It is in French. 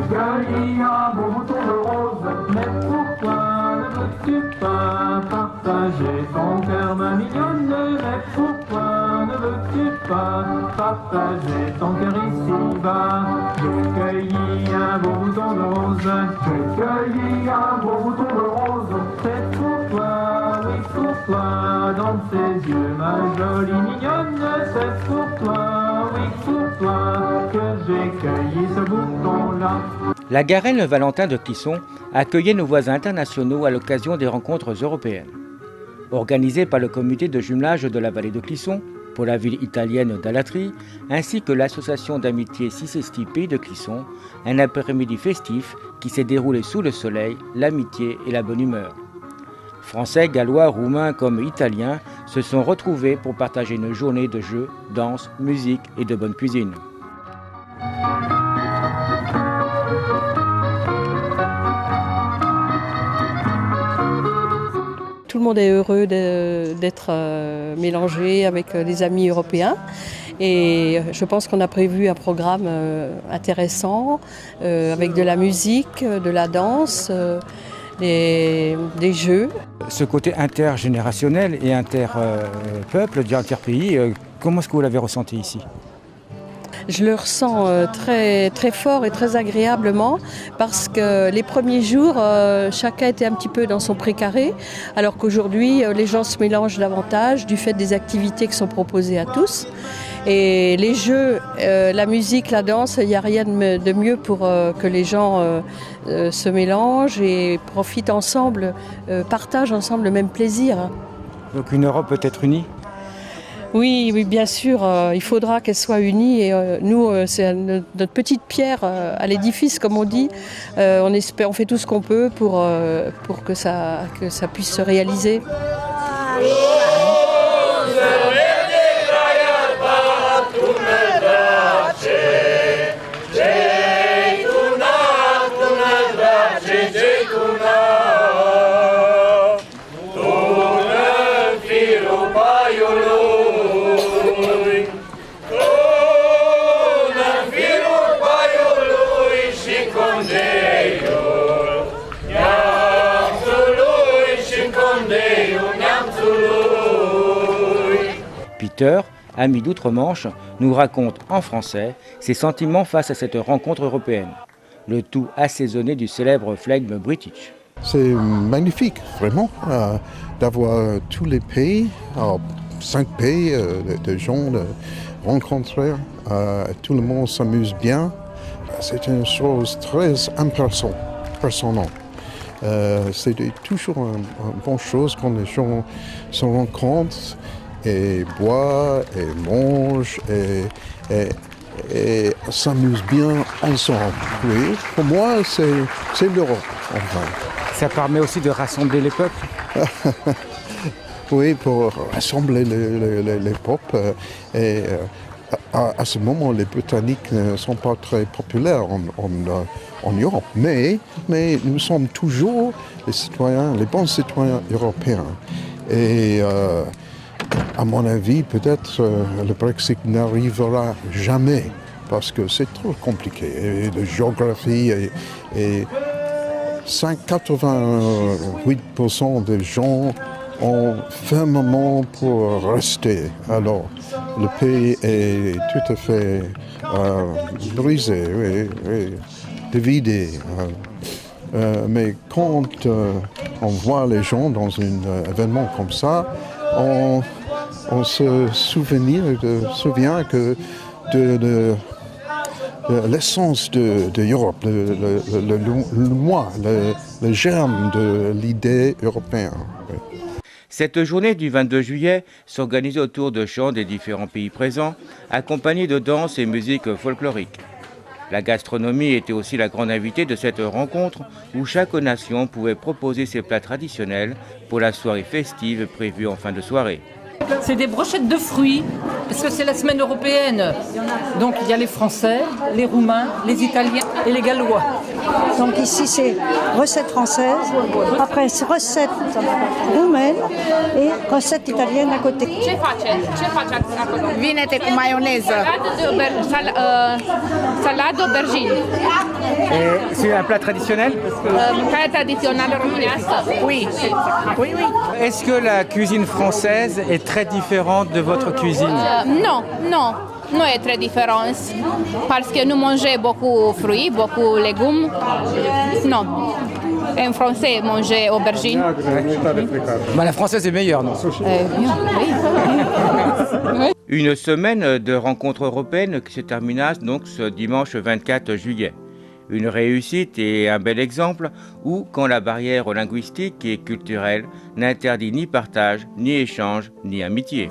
cueillis un beau bouton de rose, mais pourquoi ne veux-tu pas partager ton cœur, ma mignonne? Mais pourquoi ne veux-tu pas partager ton cœur ici-bas? J'ai cueilli un beau bouton de rose, j'ai cueilli un beau bouton de rose, c'est pour toi, oui pour toi, dans tes yeux, ma jolie mignonne, c'est pour toi, oui pour toi, que j'ai cueilli ce bouton-là. La Garenne Valentin de Clisson accueillait nos voisins internationaux à l'occasion des rencontres européennes. Organisées par le comité de jumelage de la vallée de Clisson, pour la ville italienne d'Alatri, ainsi que l'association d'amitié Sicesti Pays de Clisson, un après-midi festif qui s'est déroulé sous le soleil, l'amitié et la bonne humeur. Français, Gallois, Roumains comme Italiens se sont retrouvés pour partager une journée de jeux, danse, musique et de bonne cuisine. Tout le monde est heureux d'être mélangé avec les amis européens et je pense qu'on a prévu un programme intéressant avec de la musique, de la danse, des jeux. Ce côté intergénérationnel et interpeuple, interpays, comment est-ce que vous l'avez ressenti ici ? Je le ressens très, très fort et très agréablement parce que les premiers jours, chacun était un petit peu dans son précaré, alors qu'aujourd'hui, les gens se mélangent davantage du fait des activités qui sont proposées à tous. Et les jeux, la musique, la danse, il n'y a rien de mieux pour que les gens se mélangent et profitent ensemble, partagent ensemble le même plaisir. Donc une Europe peut être unie ? Oui, bien sûr, il faudra qu'elle soit unie et nous, c'est notre petite pierre à l'édifice, comme on dit. On fait tout ce qu'on peut pour que ça puisse se réaliser. Peter, ami d'outre-Manche, nous raconte en français ses sentiments face à cette rencontre européenne. Le tout assaisonné du célèbre flegme british. C'est magnifique, vraiment, d'avoir tous les pays, 5 pays de gens rencontrés. Tout le monde s'amuse bien. C'est une chose très impressionnante. C'est toujours une bonne chose quand les gens se rencontrent et boivent et mangent et s'amusent bien ensemble. Oui, pour moi, c'est l'Europe, enfin. Ça permet aussi de rassembler les peuples. Oui, pour rassembler les peuples. Et à ce moment, les Britanniques ne sont pas très populaires en Europe. Mais nous sommes toujours les bons citoyens européens. Et à mon avis, peut-être le Brexit n'arrivera jamais parce que c'est trop compliqué. Et la géographie et 88% des gens ont fermement pour rester. Alors, le pays est tout à fait brisé, oui, divisé. Mais quand on voit les gens dans un événement comme ça, on se souvient que de l'essence de l'Europe, le germe de l'idée européenne. Cette journée du 22 juillet s'organise autour de chants des différents pays présents, accompagnés de danse et musique folklorique. La gastronomie était aussi la grande invitée de cette rencontre où chaque nation pouvait proposer ses plats traditionnels pour la soirée festive prévue en fin de soirée. C'est des brochettes de fruits, parce que c'est la semaine européenne. Donc il y a les Français, les Roumains, les Italiens et les Gallois. Donc ici c'est recette française, après c'est recette roumaine et recette italienne à côté. Ce faceți acolo? Vinete cu maioneză. Salată aubergine. C'est un plat traditionnel? Mâncare tradițională românească? Oui. Oui, oui. Est-ce que la cuisine française est très différente de votre cuisine? Non, non. Nu e très différent parce que nous mangeons beaucoup fruits, beaucoup légumes. Non. En français, manger aubergine. Bah, la française est meilleure, non? Une semaine de rencontres européennes qui se termina donc ce dimanche 24 juillet. Une réussite et un bel exemple où, quand la barrière linguistique et culturelle n'interdit ni partage, ni échange, ni amitié.